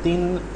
3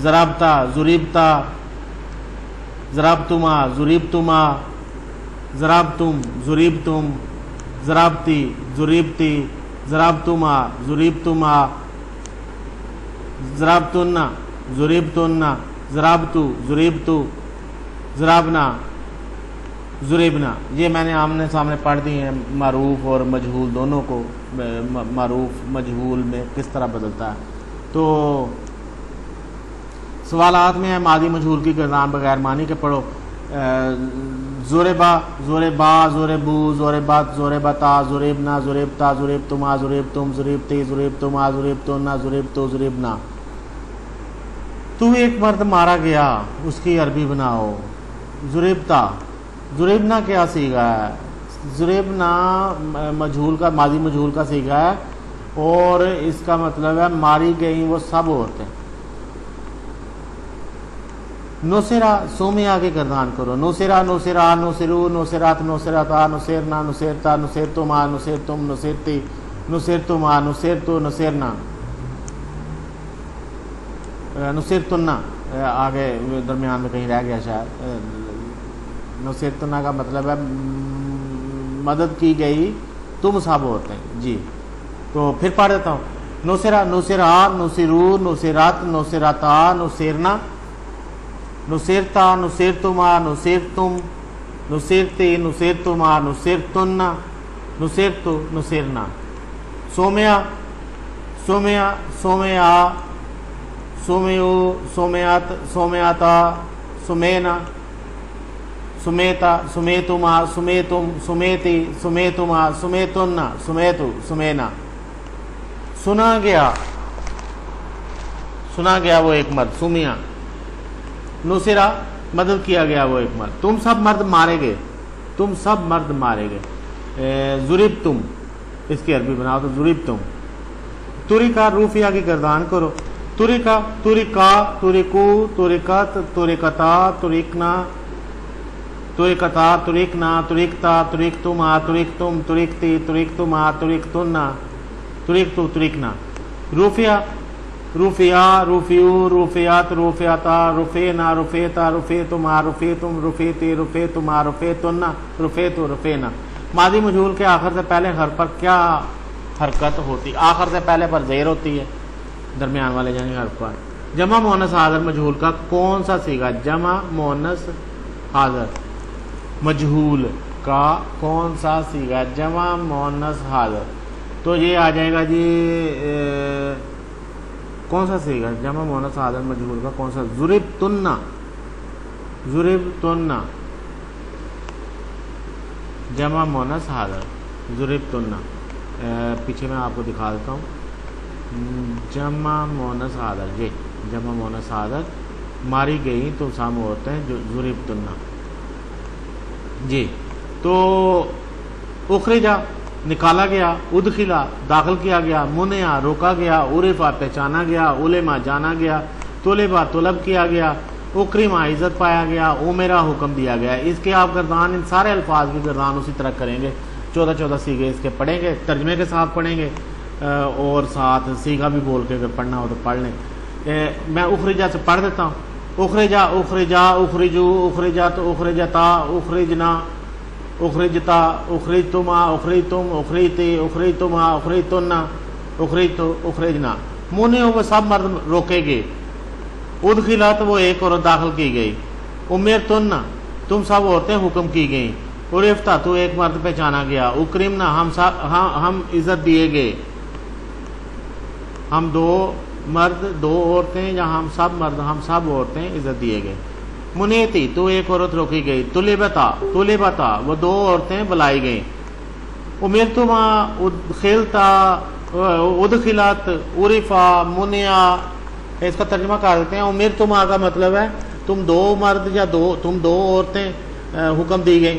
ضربتا ضریبتا ضربتما ضریبتما ضربتم ضریبتم ضربتی ضریبتی ضربتما ضریبتما ضربتن ضریبتن ضربتو ضریبتو ضربنا ضریبنا. یہ میں نے آمنے سامنے پڑھ دی ہیں معروف اور مجہول دونوں کو. معروف مجہول میں کس طرح بدلتا ہے. تو سوالات میں ہے ماضی مجہول کی گردان بغیر معنی کے پڑھو. ضربا ضربا ضربو ضربت ضربتا ضربنا ضربتا ضربتما ضربتم ضربتی ضربتما ضربتنا ضربتو ضربنا. تو ایک مرد مارا گیا اس کی عربی بناؤ. ضربتا ضربنا کیا صیغہ ہے؟ ضربنا مجہول کا ماضی مجہول کا صیغہ ہے اور اس کا مطلب ہے ماری گئیں وہ سب عورتیں. نصرہ سو میں آگے گردان کرو. نصرہ نصرا نصرو نصرات نصرتا نصرنا نصرتا نصرتما نصرتم نصرتی نصرتما نصرتو نصرنا نصرتنا. آگے درمیان میں کہیں رہ گیا شاید. نصرتنا کا مطلب ہے مدد کی گئی تم سب ہوتے ہیں. جی تو پھر پڑھ دیتا ہوں. نصرہ نصرا نصرو نصرات نصرتا نصرنا نصرتا نصرتما نصرتم نصرتی نصرتما نصرتنا نصرتو نصرنا. سومیا سومیا سومیا سومیو سومیات سومیاتا سمینا سمیتا سمیتما سمیتم سمیتی سمیتما سمیتنا سمیتو سمینا. سنا گیا وہ ایک مرد. سمیا نصرہ مدد کیا گیا وہ ایک مرد. تم سب مرد مارے گئے. تم سب مرد مارے گئے. ضربتم اس کی عربی بناؤ تو ضربتم. ترکا روفیہ کی گردان کرو. ترکا ترکا ترکو ترکت ترکتا ترکنا ترکتا ترکنا ترکتا ترکتما ترکتم ترکتی ترکتما ترکتنا ترکتو ترکنا. روفیہ روفیہ روفیو روفیات روفیاتا رفینا رفیتا رفیتما رفیتم رفیتی رفیتما رفیتنا رفیتو رفینا. ماضی مجہول کے آخر سے پہلے حرف پر کیا حرکت ہوتی؟ آخر سے پہلے پر زیر ہوتی ہے درمیان والے یعنی حرف پر. جمع مؤنث حاضر مجہول کا کون سا صیغہ؟ جمع مؤنث حاضر مجہول کا کون سا صیغہ؟ جمع مؤنث حاضر. تو یہ آ جائے گا جی کون سا صیغہ جمع مؤنث حاضر مجہول کا کون سا؟ ضربتنا ضربتنا جمع مؤنث حاضر ضربتنا. پیچھے میں آپ کو دکھا دیتا ہوں. جمع مؤنث حاضر جی جمع مؤنث حاضر ماری گئی تو سام ہوتے ہیں جو ضربتنا. جی تو اخرجا نکالا گیا. ادخلا داخل کیا گیا. منع روکا گیا. عرفا پہچانا گیا. علما جانا گیا. طلبا طلب کیا گیا. اکرما عزت پایا گیا. عمرا حکم دیا گیا. اس کے آپ گردان ان سارے الفاظ کی گردان اسی طرح کریں گے. 14 صیغے اس کے پڑھیں گے ترجمے کے ساتھ پڑھیں گے اور ساتھ صیغہ بھی بول کے اگر پڑھنا ہو تو پڑھ لیں. میں اخرجا سے پڑھ دیتا ہوں. اخرجا اخرجا اخرجو اخرجت اخرجتا اخرجنا اخرجتا اخرجتما اخرجتم اخرجتی اخرجتما اخرجتنا اخرجتو اخرجنا. منع وہ سب مرد روکے گئے. ادخلت وہ ایک عورت داخل کی گئی. امرتن تم سب عورتیں حکم کی گئیں. عرفتا تو ایک مرد پہچانا گیا. اکرمنا ہم عزت دیے گئے. ہم دو مرد دو عورتیں یا ہم سب مرد ہم سب عورتیں عزت دیے گئے. منیتی تو ایک عورت روکی گئی. طلبتا وہ دو عورتیں بلائی گئیں. امرتما ادخلتا ادخلت عرفا منع. اس کا ترجمہ کر دیتے ہیں. امرتما کا مطلب ہے تم دو مرد یا تم دو عورتیں حکم دی گئی.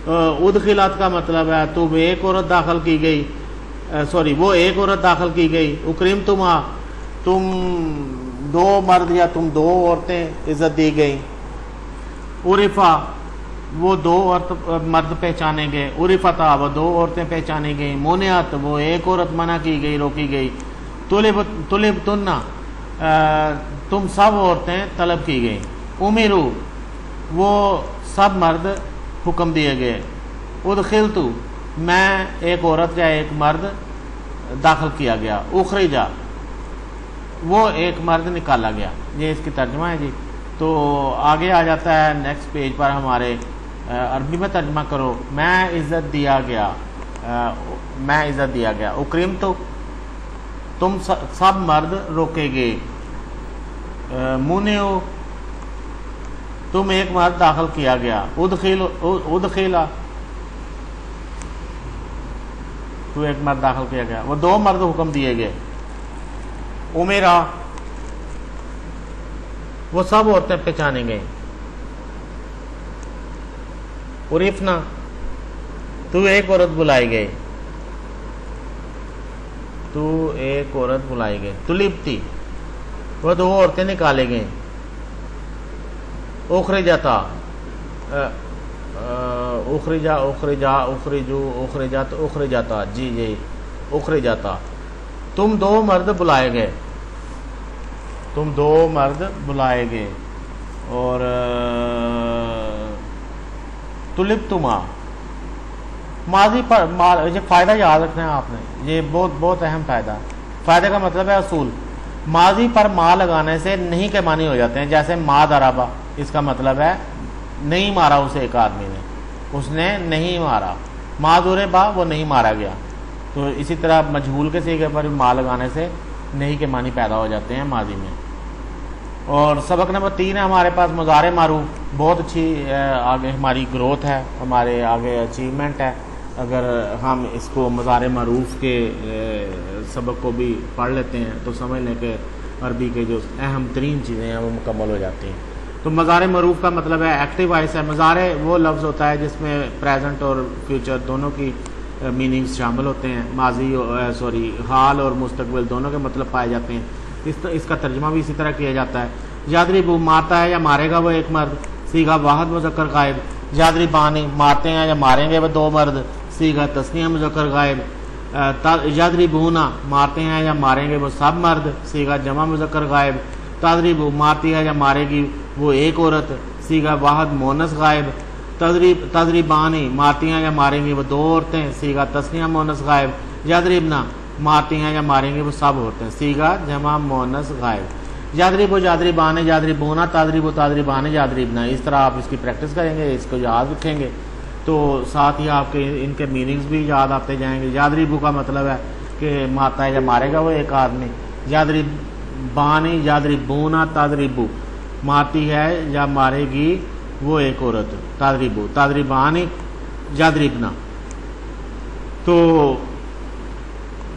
ادخلت کا مطلب ہے تم ایک عورت داخل کی گئی. وہ ایک عورت داخل کی گئی. اکرمتما تم دو مرد یا تم دو عورتیں عزت دی گئی. عرفا وہ دو مرد پہچانے گئے. عرفتا وہ دو عورتیں پہچانی گئیں. منعت وہ ایک عورت منع کی گئی روکی گئی. طلبتنا تم سب عورتیں طلب کی گئیں، امیرو وہ سب مرد حکم دیے گئے، ادخلتو میں ایک عورت یا ایک مرد داخل کیا گیا، اخرجا وہ ایک مرد نکالا گیا۔ یہ اس کی ترجمہ ہے جی۔ تو آگے آ جاتا ہے نیکسٹ پیج پر ہمارے، عربی میں ترجمہ کرو، میں عزت دیا گیا، میں عزت دیا گیا، اکرم تو تم سب مرد روکے گئے، منیو تم ایک مرد داخل کیا گیا، ادخلا تو ایک مرد داخل کیا گیا، وہ دو مرد حکم دیے گئے، امیرا وہ سب عورتیں پہچانے گئیں، عرفنا تو ایک عورت بلائی گئی، تو ایک عورت بلائی گئی، تلبتی وہ دو عورتیں نکالے گئیں، اخرجتا اخرجا اخرجا اخرجو اخرجت اخرجتا جی جی اخرجتا تم دو مرد بلائے گئے، تم دو مرد بلائے گئے، اور تلبتما ماضی پر یہ فائدہ یاد رکھنا ہے آپ نے، یہ بہت اہم فائدہ۔ فائدے کا مطلب ہے اصول، ماضی پر ما لگانے سے نہیں کے معنی ہو جاتے ہیں، جیسے ما ضربا، اس کا مطلب ہے نہیں مارا اسے ایک آدمی نے، اس نے نہیں مارا، ما ضربا وہ نہیں مارا گیا۔ تو اسی طرح مجہول کے صیغے پر ما لگانے سے نہیں کے معنی پیدا ہو جاتے ہیں ماضی میں۔ اور سبق نمبر 3 ہے ہمارے پاس مضارع معروف، بہت اچھی آگے ہماری گروتھ ہے، ہمارے آگے اچیومنٹ ہے اگر ہم اس کو مضارع معروف کے سبق کو بھی پڑھ لیتے ہیں تو سمجھ لیں کہ عربی کے جو اہم ترین چیزیں ہیں وہ مکمل ہو جاتی ہیں۔ تو مضارع معروف کا مطلب ہے ایکٹیو وائس ہے، مضارع وہ لفظ ہوتا ہے جس میں پریزنٹ اور فیوچر دونوں کی میننگز شامل ہوتے ہیں، ماضی حال اور مستقبل دونوں کے مطلب پائے جاتے ہیں، اس کا ترجمہ بھی اسی طرح کیا جاتا ہے۔ یادربو مارتا ہے یا مارے گا وہ ایک مرد، صیغہ واحد مذکر غائب، یادربانی مارتے ہیں یا ماریں گے وہ دو مرد، صیغہ تثنیہ مذکر غائب، یضربونا مارتے ہیں یا ماریں گے وہ سب مرد، صیغہ جمع مذکر غائب، تضرب مارتی ہے یا مارے گی وہ ایک عورت، صیغہ واحد مونث غائب، تضربانی مارتی ہیں یا ماریں گی وہ دو عورتیں، صیغہ تثنیہ مونث غائب، یضربنا مارتی ہیں یا ماریں گے وہ سب عورتیں، صیغہ جمع مونث غائب، یضرب و یضربان یضربونا تضرب و تضربان یضربنا۔ اس طرح آپ اس کی پریکٹس کریں گے، اس کو یاد رکھیں گے تو ساتھ ہی آپ کے ان کے میننگز بھی یاد آتے جائیں گے۔ یضربو کا مطلب ہے کہ مارتا ہے یا مارے گا وہ ایک آدمی، یضربانی یضربونا تضربو مارتی ہے یا مارے گی وہ ایک عورت، تضربو تضربانی یضربنا۔ تو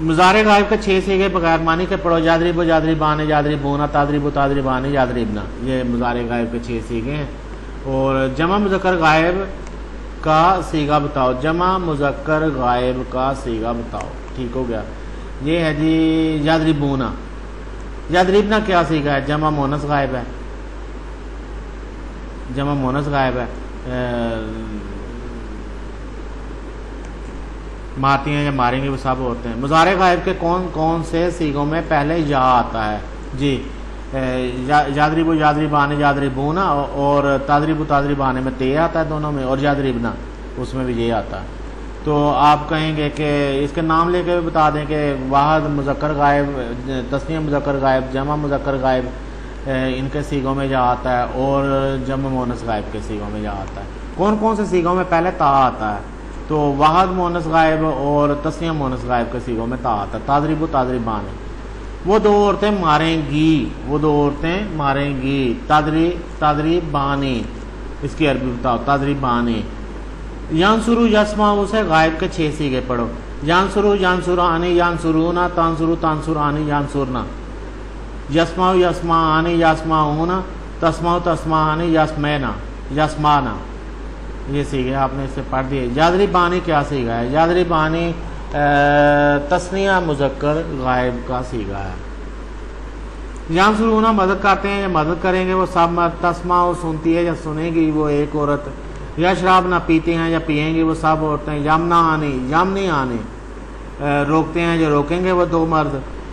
مضارع غائب کے 6 صیغے بغیر معنی کے پڑھو، یضربو یضربان یضربونا تضربو تضربان یضربنا، یہ مضارع غائب کے 6 صیغے ہیں۔ اور جمع مذکر غائب کا صیغہ بتاؤ، جمع مذکر غائب کا صیغہ بتاؤ، ٹھیک ہو گیا۔ یہ ہے جی یضربونا، یضربنا کیا صیغہ ہے؟ جمع مونث غائب ہے، جمع مونث غائب ہے، مارتی ہیں یا ماریں گے وہ سب ہوتے ہیں۔ مضارع غائب کے کون کون سے صیغوں میں پہلے یا آتا ہے؟ جی یضربو یضربان یضربونا اور تضربو تضربان میں تے آتا ہے دونوں میں، اور یضربنا اس میں بھی یہ آتا ہے۔ تو آپ کہیں گے کہ اس کے نام لے کے بھی بتا دیں کہ واحد مذکر غائب، تثنیہ مذکر غائب، جمع مذکر غائب ان کے صیغوں میں جا آتا ہے، اور جمع مونث غائب کے صیغوں میں جا آتا ہے۔ کون کون سے صیغوں میں پہلے تا آتا ہے؟ تو واحد مونث غائب اور تثنیہ مونث غائب کے صیغوں میں تا آتا ہے، تضرب و تضربان۔ وہ دو عورتیں ماریں گی، وہ دو عورتیں ماریں گی، تضربانی اس کی عربی بتاؤ، تضربانی۔ ینصرو یسمع اسے غائب کے 6 صیغے پڑھو، ینصرو ینصرانی ینصرونا تنصرو تنصرانی ینصرنا، یسمع یسمعانی یسمعونا تسمع تسمعانی یسمعنا یسمعنا، یہ صیغے آپ نے اس سے پڑھ دیے۔ یضربانی کیا صیغہ ہے؟ یضربانی تثنیہ مذکر غائب کا صیغہ ہے۔ ینصرونا مدد کرتے ہیں یا مدد کریں گے وہ سب مرد، تسمع سنتی ہے یا سنے گی وہ ایک عورت، یشربنا پیتے ہیں یا پئیں گی وہ سب عورتیں، یمنعانی یمنعانی روکتے ہیں یا روکیں گے وہ دو مرد،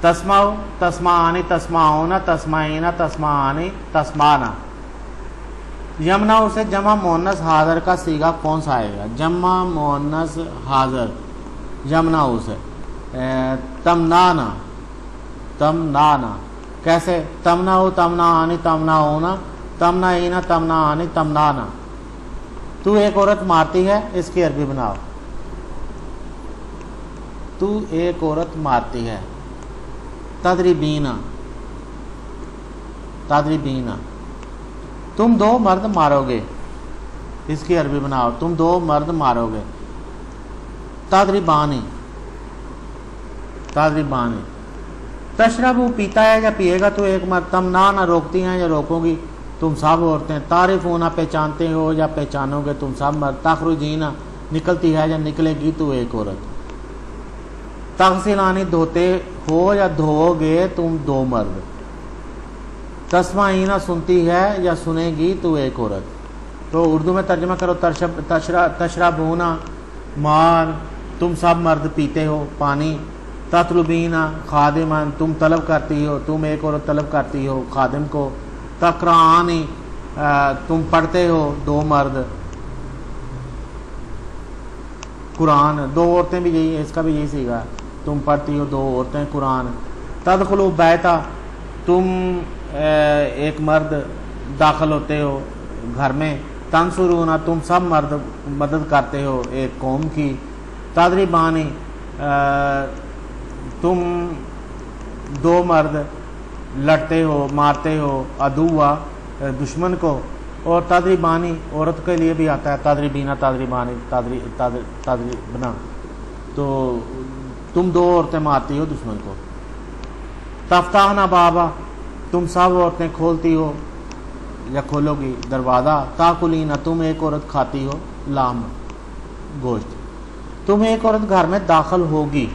تسمعو تسمعانی تسمعونا تسمعینا تسمعانی تسمعنا. یمنعو سے جمع مؤنث حاضر کا صیغہ کون سا آئے گا؟ جمع مؤنث حاضر یمنعو سے تمنانا تمنانا. کیسے؟ تمنعو تمنعانی تمنعونا تمنعینا تمنعانی تمنانا. تو ایک عورت مارتی ہے، اس کی عربی بناؤ. تو ایک عورت مارتی ہے، تضربینا تضربینا. تم دو مرد مارو گے، اس کی عربی بناؤ. تم دو مرد مارو گے، تضربانی تضربانی. تشرب پیتا ہے یا پیے گا تو ایک مرد. تمنانا روکتی ہیں یا روکو گی تم سب عورتیں. تعریفونا پہچانتے ہو یا پہچانو گے تم سب مرد. تخرجینا نکلتی ہے یا نکلے گی تو ایک عورت. تغسلانی دھوتے ہو یا دھو گے تم دو مرد. تسمعینا سنتی ہے یا سنے گی تو ایک عورت. تو اردو میں ترجمہ کرو. تشربونا مار تم سب مرد پیتے ہو پانی. تطلبینا خادمن تم طلب کرتی ہو، تم ایک عورت طلب کرتی ہو خادم کو. تقرعانی تم پڑھتے ہو دو مرد قرآن. دو عورتیں بھی یہی، اس کا بھی یہی سیکھا، تم پڑھتی ہو دو عورتیں قرآن. تدخلو بیتا تم ایک مرد داخل ہوتے ہو گھر میں. تنصرونا تم سب مرد مدد کرتے ہو ایک قوم کی. تضربانی تم دو مرد لڑتے ہو مارتے ہو عدوا دشمن کو. اور تضربانی عورت کے لیے بھی آتا ہے، تضربینا تضربانی تضربنا. تو تم دو عورتیں مارتی ہو دشمن کو. تفتحنا بابا تم سب عورتیں کھولتی ہو یا کھولو گی دروازہ. تاکلینا تم ایک عورت کھاتی ہو لام گوشت. تم ایک عورت گھر میں داخل ہوگی.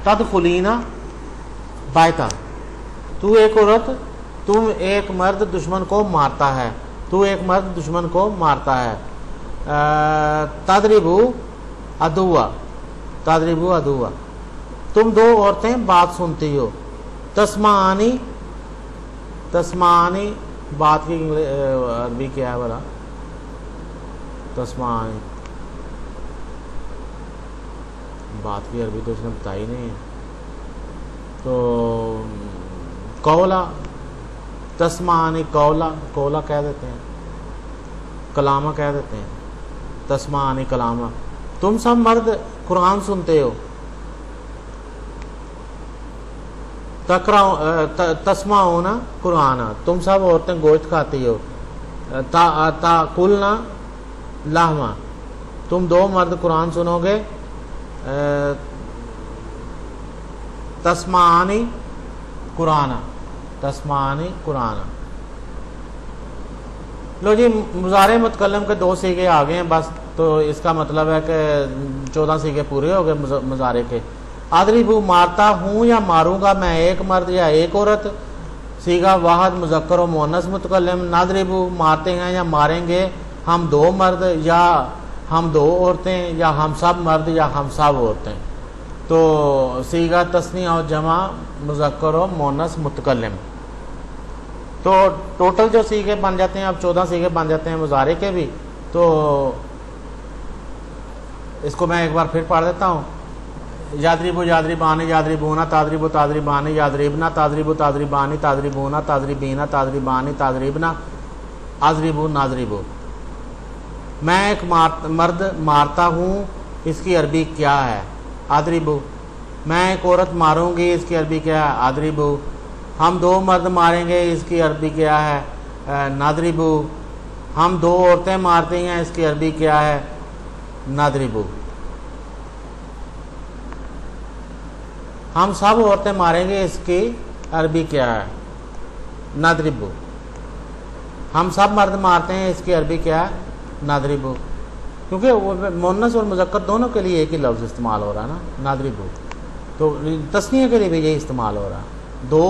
تدخلینا بائتا تو ایک عورت، تم ایک مرد دشمن کو مارتا ہے، تو ایک مرد دشمن کو مارتا ہے. تضربو عدوا تضربو عدوا تم دو عورتیں بات سنتی ہو. تسمعانی تسمعانی بات کی عربی کیا ہے بلا؟ تسمعانی بات کی عربی تو اس نے بتائی نہیں ہے. تو قولا تسمعانی قولا قولا کہہ دیتے ہیں، کلامہ کہہ دیتے ہیں. تسمعانی کلامہ تم سب مرد قرآن سنتے ہو. تسمعونا قرآن تم سب عورتیں گوشت کھاتی ہو. تاکلنا لحما تم دو مرد قرآن سنو گے. تسمعانی قرآن تسمعانی قرآن. لو جی مضارع متکلم کے دو سیغے آ گئے ہیں بس. تو اس کا مطلب ہے کہ 14 سیغے پورے ہو گئے مضارع کے. اضربو مارتا ہوں یا ماروں گا میں ایک مرد یا ایک عورت. سیغہ واحد مذکر و مؤنث متکلم. نضربو مارتے ہیں یا ماریں گے ہم دو مرد یا ہم دو عورتیں یا ہم سب مرد یا ہم سب عورتیں. تو سیغہ تثنیہ اور جمع مذکر و مؤنث متکلم. تو ٹوٹل جو سیغے بن جاتے ہیں اب 14 سیغے بن جاتے ہیں مضارع کے بھی. تو اس کو میں ایک بار پھر پڑھ دیتا ہوں. یادریبو یادریبانی یادریبونا تادریبو تادریبانی یادریبنا تادریبو تادریبانی تادریبونا تادریبینا تادریبانی تادریبنا اضربو ناضربو. میں ایک مرد مارتا ہوں، اس کی عربی کیا ہے؟ اضربو. میں ایک عورت ماروں گی، اس کی عربی کیا ہے؟ اضربو. ہم دو مرد ماریں گے، اس کی عربی کیا ہے؟ ناضربو. ہم دو عورتیں مارتے ہیں، اس کی عربی کیا ہے؟ ناضربو. ہم سب عورتیں ماریں گے، اس کی عربی کیا ہے؟ ناضربو. ہم سب مرد مارتے ہیں، اس کی عربی کیا ہے؟ ناضربو. کیونکہ مؤنث اور مذکر دونوں کے لیے ایک ہی لفظ استعمال ہو رہا ہے نا، ناضربو. تو تثنیہ کے لیے بھی یہی استعمال ہو رہا ہے. دو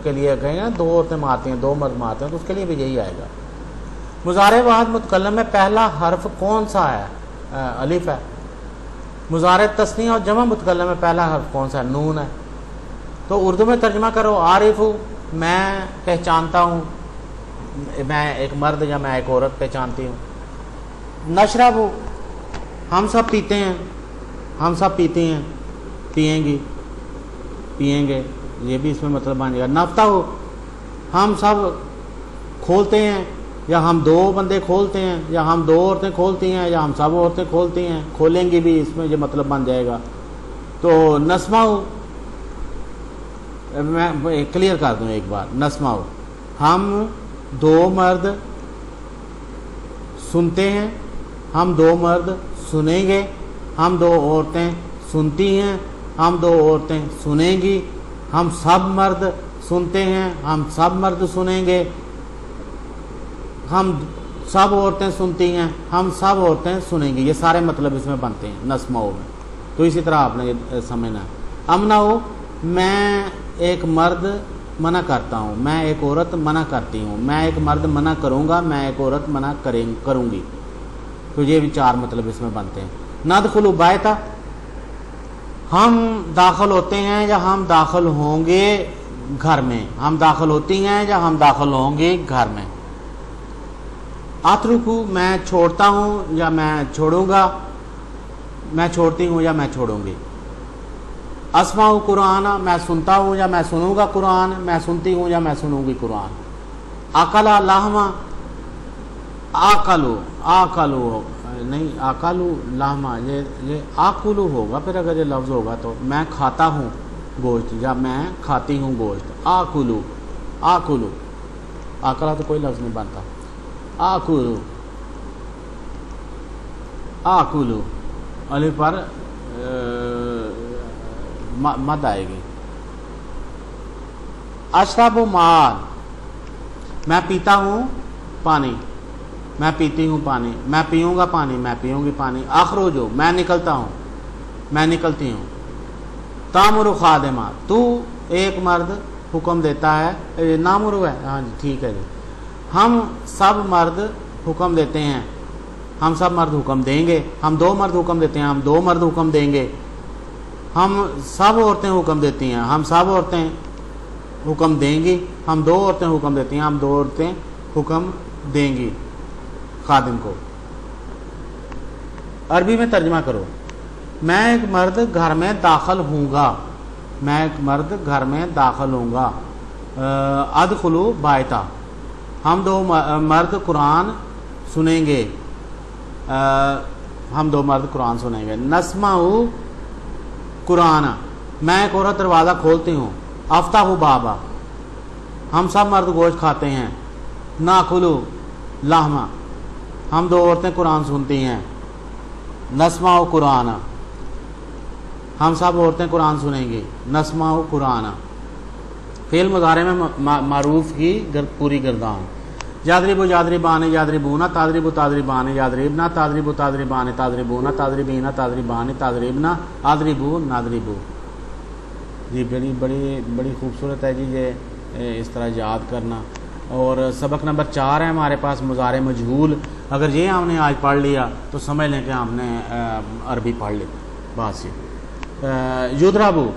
کے لیے کہیں گے دو عورتیں مارتی ہیں، دو مرد مارتے ہیں، تو اس کے لیے بھی یہی آئے گا. مضارع واحد متکلم میں پہلا حرف کون سا ہے؟ الف ہے. مضارع تثنیہ اور جمع متکلم میں پہلا حرف کون سا ہے؟ نون ہے. تو اردو میں ترجمہ کرو عارفو میں پہچانتا ہوں، میں ایک مرد یا میں ایک عورت پہچانتی ہوں۔ نشربو ہم سب پیتے ہیں، ہم سب پیتے ہیں، پیئیں گی، پیئیں گے، یہ بھی اس میں مطلب بن جائے گا۔ نفتحو ہم سب کھولتے ہیں، یا ہم دو بندے کھولتے ہیں، یا ہم دو عورتیں کھولتی ہیں، یا ہم سب عورتیں کھولتی ہیں، کھولیں گی بھی، اس میں یہ مطلب بن جائے گا۔ تو نسمعو میں کلیئر کر دوں ایک بار، نسمعو ہم دو مرد سنتے ہیں، ہم دو مرد سنیں گے، ہم دو عورتیں سنتی ہیں، ہم دو عورتیں سنیں گی، ہم سب مرد سنتے ہیں، ہم سب مرد سنیں گے، ہم سب عورتیں سنتی ہیں، ہم سب عورتیں سنیں گی، یہ سارے مطلب اس میں بنتے ہیں نسمعو میں۔ تو اسی طرح آپ نے یہ سمجھنا ہے۔ امنعو میں ایک مرد منع کرتا ہوں، میں ایک عورت منع کرتی ہوں، میں ایک مرد منع کروں گا، میں ایک عورت منع کروں گی، تو یہ بھی چار مطلب اس میں بنتے ہیں۔ ندخلو بایتا ہم داخل ہوتے ہیں یا ہم داخل ہوں گے گھر میں، ہم داخل ہوتی ہیں یا ہم داخل ہوں گے گھر میں۔ اترکو میں چھوڑتا ہوں یا میں چھوڑوں گا، میں چھوڑتی ہوں یا میں چھوڑوں گی۔ اسمعو قرآن میں سنتا ہوں یا میں سنوں گا قرآن، میں سنتی ہوں یا میں سنوں گی قرآن۔ اکلا لحما آکلو، آکلو نہیں آکلو لحما، یہ آکلو ہوگا پھر اگر یہ لفظ ہوگا تو، میں کھاتا ہوں گوشت یا میں کھاتی ہوں گوشت۔ آکلو، آکلو، آکلا تو کوئی لفظ نہیں بنتا۔ آکلو، آکلو الف پر مد آئے گی۔ اشرب ماء میں پیتا ہوں پانی، میں پیتی ہوں پانی، میں پیوں گا پانی، میں پیوں گی پانی۔ اخرجو میں نکلتا ہوں، میں نکلتی ہوں۔ تامر خادمہ تو ایک مرد حکم دیتا ہے، نامرو ہے، ہاں جی ٹھیک ہے جی۔ ہم سب مرد حکم دیتے ہیں، ہم سب مرد حکم دیں گے، ہم دو مرد حکم دیتے ہیں، ہم دو مرد حکم دیں گے۔ ہم سب عورتیں حکم دیتی ہیں، ہم سب عورتیں حکم دیں گی، ہم دو عورتیں حکم دیتی ہیں، ہم دو عورتیں حکم دیں گی خادم کو۔ عربی میں ترجمہ کرو، میں ایک مرد گھر میں داخل ہوں گا، میں ایک مرد گھر میں داخل ہوں گا۔ ادخلو بایتا ہم دو مرد قرآن سنیں گے، ہم دو مرد قرآن سنیں گے۔ نسمعو قرآن میں ایک عورت دروازہ کھولتی ہوں۔ افتح بابا ہم سب مرد گوشت کھاتے ہیں۔ ناکلو لحما ہم دو عورتیں قرآن سنتی ہیں۔ نسمعو قرآن ہم سب عورتیں قرآن سنیں گی۔ نسمعو قرآن فعل مضارع میں معروف کی پوری گردان۔ یادربو یادربان یادربونا تادربو تادربان یادربنا تادربو تادربان تادربونا تادربینا تادربان تادربنا آدربو نادربو۔ جی بڑی خوبصورت ہے جی یہ اس طرح یاد کرنا۔ اور سبق نمبر 4 ہے ہمارے پاس مضارع مجہول، اگر یہ ہم نے آج پڑھ لیا تو سمجھ لیں کہ ہم نے عربی پڑھ لی بات۔ یضربو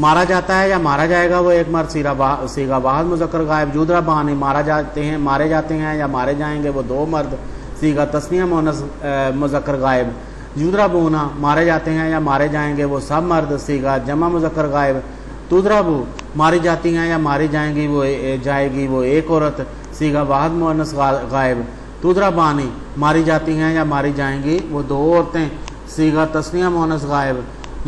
مارا جاتا ہے یا مارا جائے گا، وہ ایک مرد صیغہ واحد مذکر غائب۔ یضربان مارا جاتے ہیں، مارے جاتے ہیں یا مارے جائیں گے، وہ دو مرد صیغہ تثنیہ مؤنث مذکر غائب۔ یضربون مارے جاتے ہیں یا مارے جائیں گے، وہ سب مرد صیغہ جمع مذکر غائب۔ تضربو ماری جاتی ہیں یا ماری جائیں گی، وہ جائے گی وہ ایک عورت صیغہ واحد مؤنث غائب۔ تضربانی ماری جاتی ہیں یا ماری جائیں گی، وہ دو عورتیں صیغہ تثنیہ مؤنث غائب۔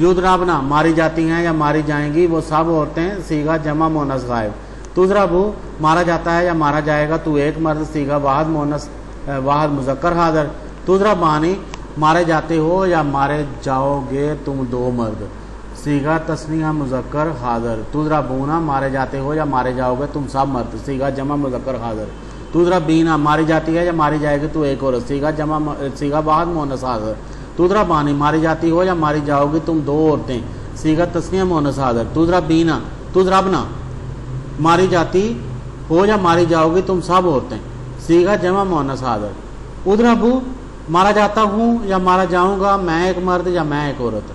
یضربنا ماری جاتی ہیں یا ماری جائیں گی، وہ سب عورتیں صیغہ جمع مؤنث غائب۔ تضربو مارا جاتا ہے یا مارا جائے گا، تو ایک مرد صیغہ واحد مؤنث واحد مذکر حاضر۔ تضربانی مارے جاتے ہو یا مارے جاؤ گے تم دو مرد صیغہ تثنیہ مذکر حاضر۔ تضربونا مارے جاتے ہو یا مارے جاؤ گے تم سب مرد صیغہ جمع مذکر حاضر۔ تضربینا ماری جاتی ہے یا ماری جائے گی تو ایک عورت صیغہ واحد مؤنث حاضر۔ تضربانی ماری جاتی ہو یا ماری جاؤ گی تم دو عورتیں صیغہ تثنیہ مؤنث حاضر۔ تضربینا تضربنا ماری جاتی ہو یا ماری جاؤ گی تم سب عورتیں صیغہ جمع مؤنث حاضر۔ اضربو مارا جاتا ہوں یا مارا جاؤں گا، میں ایک مرد یا میں ایک عورت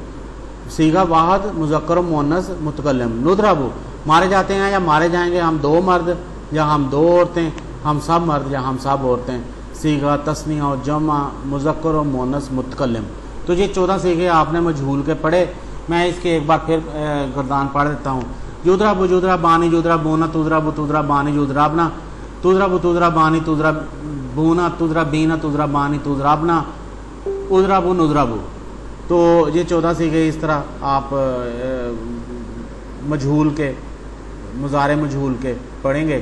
صیغہ واحد مذکر و مؤنث متکلم۔ نضربو مارے جاتے ہیں یا مارے جائیں گے، ہم دو مرد یا ہم دو عورتیں، ہم سب مرد یا ہم سب عورتیں، صیغہ تثنیہ و جمع، مذکر و مؤنث متکلم۔ تو یہ 14 صیغے آپ نے مجہول کے پڑھے۔ میں اس کے ایک بار پھر گردان پڑھ دیتا ہوں۔ یضرب یضربان یضربون تضرب تضربان یضربنا تضرب تضربان تضربون تضربین تضربان تضربنا اضرب نضرب۔ تو یہ 14 صیغے اس طرح آپ مجہول کے، مضارع مجہول کے پڑھیں گے۔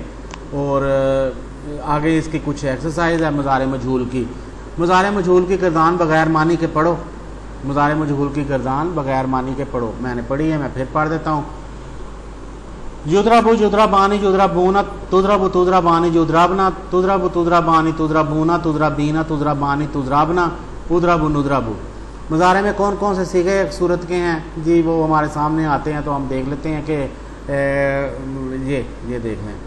اور آگے اس کی کچھ ایکسرسائز ہے مضارع مجہول کی۔ مضارع مجہول کی گردان بغیر معنی کے پڑھو، مضارع مجہول کی گردان بغیر معنی کے پڑھو۔ میں نے پڑھی ہے، میں پھر پڑھ دیتا ہوں۔ یضرب یضربان یضربون تضرب تضربان یضربنا تضرب تضربان تضربون تضربین تضربان تضربنا اضرب نضرب۔ مضارع میں کون کون سے صیغے ایک صورت کے ہیں جی، وہ ہمارے سامنے آتے ہیں تو ہم دیکھ لیتے ہیں کہ یہ دیکھ لیں۔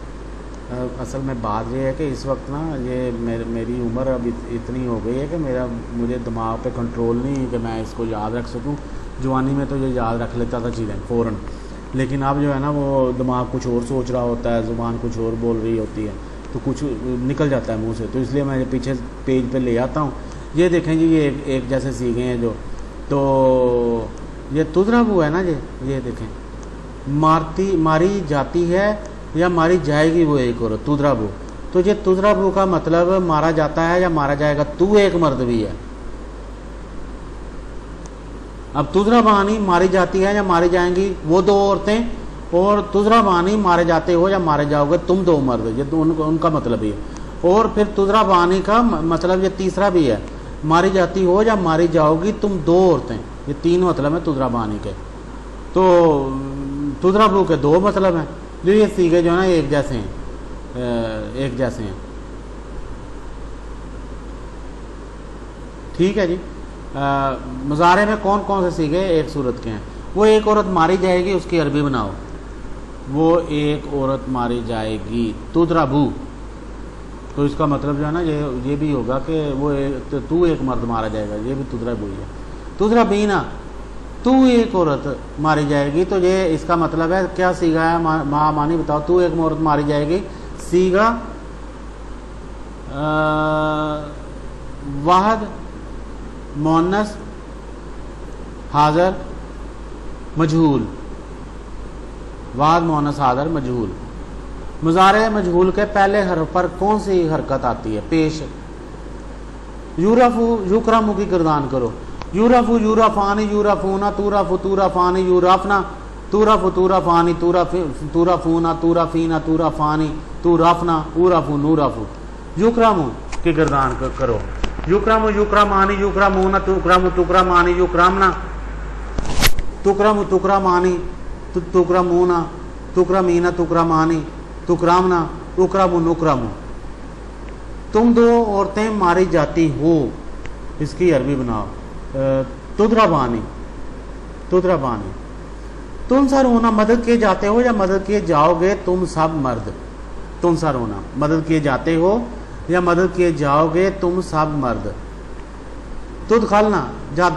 اصل میں بات یہ ہے کہ اس وقت نا یہ میری عمر اب اتنی ہو گئی ہے کہ مجھے دماغ پہ کنٹرول نہیں ہے کہ میں اس کو یاد رکھ سکوں۔ جوانی میں تو یہ یاد رکھ لیتا تھا چیزیں فوراً، لیکن اب جو ہے نا وہ دماغ کچھ اور سوچ رہا ہوتا ہے، زبان کچھ اور بول رہی ہوتی ہے، تو کچھ نکل جاتا ہے منہ سے، تو اس لیے میں پیچھے پیج پہ لے آتا ہوں۔ یہ دیکھیں جی، یہ ایک جیسے صیغے ہیں جو، تو یہ تضرب ہے نا جی، یہ دیکھیں ماری جاتی ہے یا ماری جائے گی وہ ایک اور تضرب۔ تو یہ تضرب کا مطلب مارا جاتا ہے یا مارا جائے گا، تو ایک مرد بھی ہے۔ اب تضربانی ماری جاتی ہے یا ماری جائیں گی وہ دو عورتیں، اور تضربانی مارے جاتے ہو یا مارے جاؤ گے تم دو مرد، یہ ان کا مطلب ہی ہے۔ اور پھر تضربانی کا مطلب یہ تیسرا بھی ہے، ماری جاتی ہو یا ماری جاؤ گی تم دو عورتیں، یہ تین مطلب ہیں تضربانی کے۔ تو تضربو کے دو مطلب ہیں، جو یہ صیغے جو ہے نا ایک جیسے ہیں، ٹھیک ہے جی۔ مضارع میں کون کون سے صیغے ایک صورت کے ہیں؟ وہ ایک عورت ماری جائے گی، اس کی عربی بناؤ۔ وہ ایک عورت ماری جائے گی تضربو، تو اس کا مطلب جو ہے نا یہ بھی ہوگا کہ وہ تو ایک مرد مارا جائے گا، یہ بھی تضرب ہوئی ہے۔ تضربینا، تو ایک عورت ماری جائے گی، تو یہ اس کا مطلب ہے کیا صیغہ ہے؟ معنی بتاؤ۔ تو ایک عورت ماری جائے گی، صیغہ واحد مؤنث حاضر مجہول، واحد مؤنث حاضر مجہول۔ مضارع مجہول کے پہلے حرف پر کون سی حرکت آتی ہے؟ پیش۔ یورفو یکرمو کی گردان کرو۔ یورفو یورفانی یورفونا تورفو تورفانی یورفنا تورفو تورفانی تورفونا تورفینا تورفانی تورفنا اورفو نورفو۔ یکرمو کی گردان کرو۔ یکرمو یکرمانی یکرمونا تکرمو تکرمانی یکرمنا تکرمو تکرمانی تکرمونا تکرمینا تکرمانی تکرمنا اکرمو نکرمو۔ تم دو عورتیں ماری جاتی ہو، اس کی عربی بناؤ۔ تضربانی، تضربانی۔ تنصر ہونا، مدد کیے جاتے ہو یا مدد کیے جاؤ گے تم سب مرد۔ تنصر ہونا، مدد کیے جاتے ہو یا مدد کیے جاؤ گے تم سب مرد۔ تدخلنا،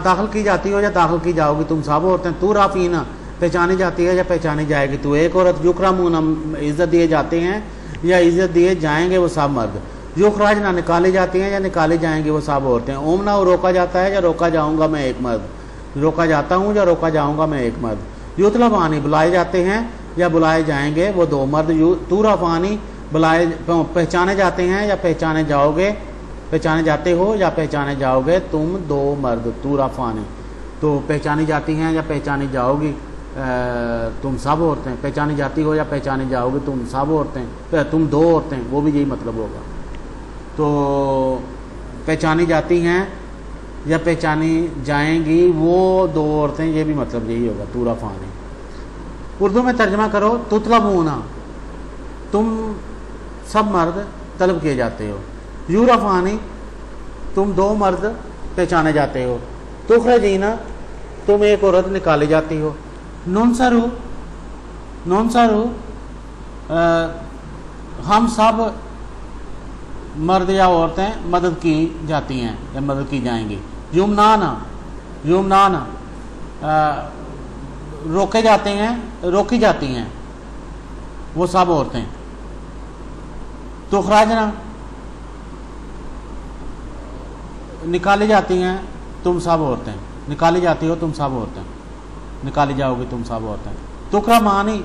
داخل کی جاتی ہو یا داخل کی جاؤ گی تم سب عورتیں۔ تورافینا، پہچانی جاتی ہے یا پہچانی جائے گی تو ایک عورت۔ یکرمون، عزت دیے جاتے ہیں یا عزت دیے جائیں گے وہ سب مرد۔ یخرجنا، نکالی جاتی ہیں یا نکالی جائیں گی وہ سب عورتیں۔ اومنا، روکا جاتا ہے یا روکا جاؤں گا میں ایک مرد۔ روکا جاتا ہوں یا روکا جاؤں گا میں ایک مرد۔ یطلبانی، بلائے جاتے ہیں یا بلائے جائیں گے وہ دو مرد۔ تورفانی، پہچانے جاتے ہیں یا پہچانے جاؤ گے، پہچانے جاتے ہو یا پہچانے جاؤ گے تم دو مرد۔ تورفانی، تو پہچانی جاتی ہیں یا پہچانی جاؤ گی تم سب عورتیں۔ پہچانی جاتی ہو یا پہچانی جاؤ گی تم سب عورتیں، تم دو عورتیں، وہ بھی یہی مطلب ہوگا۔ تو پہچانی جاتی ہیں یا پہچانی جائیں گی وہ دو عورتیں، یہ بھی مطلب یہی ہوگا تورفانی۔ اردو میں ترجمہ کرو۔ تطلبون، تم سب مرد طلب کیے جاتے ہو۔ یورفانی، تم دو مرد پہچانے جاتے ہو۔ تخرجینا، تم ایک عورت نکالی جاتی ہو۔ ننصرو، ننصرو، ہم سب مرد یا عورتیں مدد کی جاتی ہیں یا مدد کی جائیں گی۔ یمنانا، یمنانا، روکے جاتے ہیں، روکی جاتی ہیں وہ سب عورتیں. تخرجنا نکالی جاتی ہیں تم سب عورتیں. نکالی جاتی ہو تم سب عورتیں. نکالی جاؤ گی تم سب عورتیں. تکرمانی،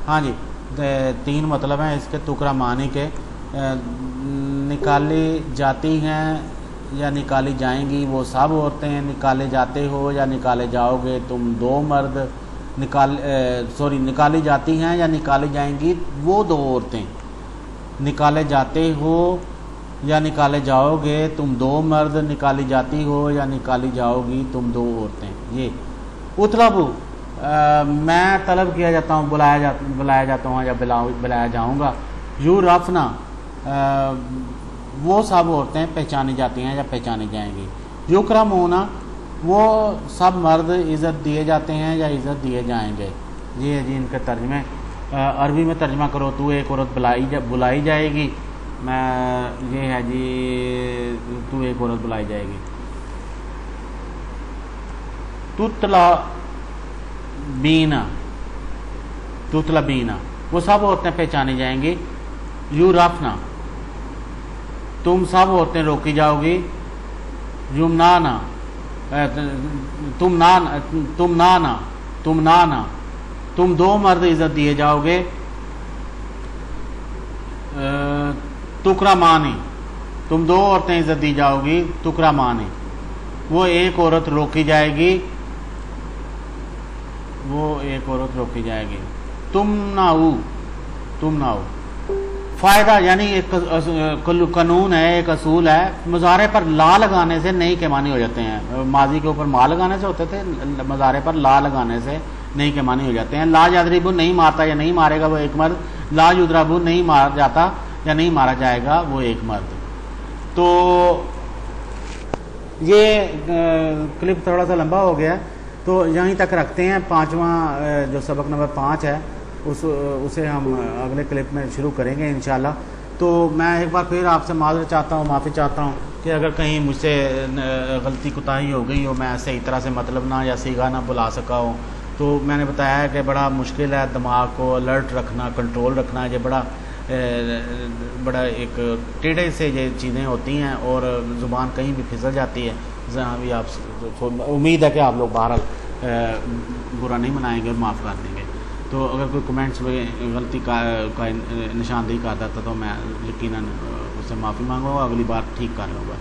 ہاں جی 3 مطلب ہیں اس کے تکرمانی کے. نکالی جاتی ہیں یا نکالی جائیں گی وہ سب عورتیں. نکالے جاتے ہو یا نکالے جاؤ گے تم 2 مرد. نکالی جاتی ہیں یا نکالی جائیں گی وہ 2 عورتیں. نکالے جاتے ہو یا نکالے جاؤ گے تم 2 مرد. نکالی جاتی ہو یا نکالی جاؤ گی تم 2 عورتیں. یہ اطلب میں طلب کیا جاتا ہوں، بلایا جاتا ہوں یا بلایا جاؤں گا. یو رفنا وہ سب عورتیں پہچانی جاتی ہیں یا پہچانی جائیں گی. یکرم ہونا وہ سب مرد عزت دیے جاتے ہیں یا عزت دیے جائیں گے. یہ ہے جی ان کے ترجمے. عربی میں ترجمہ کرو تو ایک عورت بلائی جائے گی. یہ ہے جی تو ایک عورت بلائی جائے گی. تطلبینا وہ سب عورتیں پہچانی جائیں گی. یو رفنا تم سب عورتیں روکی جاؤ گی. یمنانا تم نانا تم 2 مرد عزت دیے جاؤ گے. تکرمانی تم 2 عورتیں عزت دی جاؤ گی. تکرمانی وہ ایک عورت روکی جائے گی. تم ناؤ فائدہ یعنی ایک قانون ہے، ایک اصول ہے. مضارع پر لا لگانے سے نہیں کے معنی ہو جاتے ہیں. ماضی کے اوپر ما لگانے سے ہوتے تھے، مضارع پر لا لگانے سے نہیں کے معنی ہو جاتے ہیں. لا یضربو نہیں مارتا یا نہیں مارے گا وہ ایک مرد. لا یضربو نہیں مارا جاتا یا نہیں مارا جائے گا وہ ایک مرد. تو یہ کلپ تھوڑا سا لمبا ہو گیا تو یہیں تک رکھتے ہیں. 5واں جو سبق نمبر 5 ہے اسے ہم اگلے کلپ میں شروع کریں گے انشاءاللہ. تو میں ایک بار پھر آپ سے معذرت چاہتا ہوں، معافی چاہتا ہوں کہ اگر کہیں مجھ سے غلطی کوتاہی ہو گئی ہو، میں صحیح طرح سے مطلب نہ یا صیغہ نہ بلا سکا ہوں. تو میں نے بتایا ہے کہ بڑا مشکل ہے دماغ کو الرٹ رکھنا، کنٹرول رکھنا. یہ بڑا ایک ٹیڑھے سے یہ چیزیں ہوتی ہیں اور زبان کہیں بھی پھسل جاتی ہے. جہاں بھی آپ امید ہے کہ آپ لوگ بہرحال برا نہیں منائیں گے اور معاف کر دیں گے. تو اگر کوئی کمنٹس غلطی کا نشاندہی کرتا تھا تو میں یقیناً اس سے معافی مانگوں گا، اگلی بار ٹھیک کر لوں گا.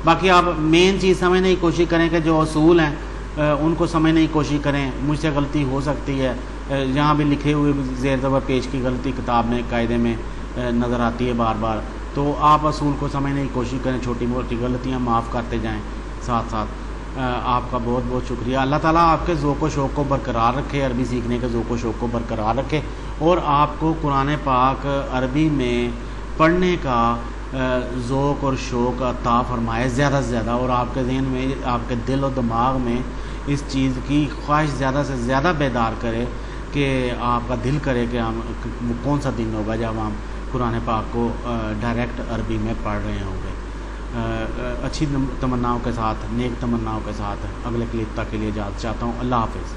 باقی آپ مین چیز سمجھنے کی کوشش کریں کہ جو اصول ہیں ان کو سمجھنے کی کوشش کریں. مجھ سے غلطی ہو سکتی ہے، یہاں بھی لکھے ہوئے زیر زبر پیش کی غلطی کتاب میں قاعدے میں نظر آتی ہے بار بار. تو آپ اصول کو سمجھنے کی کوشش کریں، چھوٹی موٹی غلطیاں معاف کرتے جائیں ساتھ ساتھ. آپ کا بہت بہت شکریہ. اللہ تعالیٰ آپ کے ذوق و شوق کو برقرار رکھے، عربی سیکھنے کے ذوق و شوق کو برقرار رکھے اور آپ کو قرآن پاک عربی میں پڑھنے کا ذوق اور شوق عطا فرمائے زیادہ سے زیادہ، اور آپ کے ذہن میں، آپ کے دل و دماغ میں اس چیز کی خواہش زیادہ سے زیادہ بیدار کرے کہ آپ کا دل کرے کہ ہم کون سا دن ہوگا جب ہم قرآن پاک کو ڈائریکٹ عربی میں پڑھ رہے ہوں گے. اچھی تمناؤں کے ساتھ، نیک تمناؤں کے ساتھ اگلے کلپ تک کے لیے اجازت چاہتا ہوں. اللہ حافظ.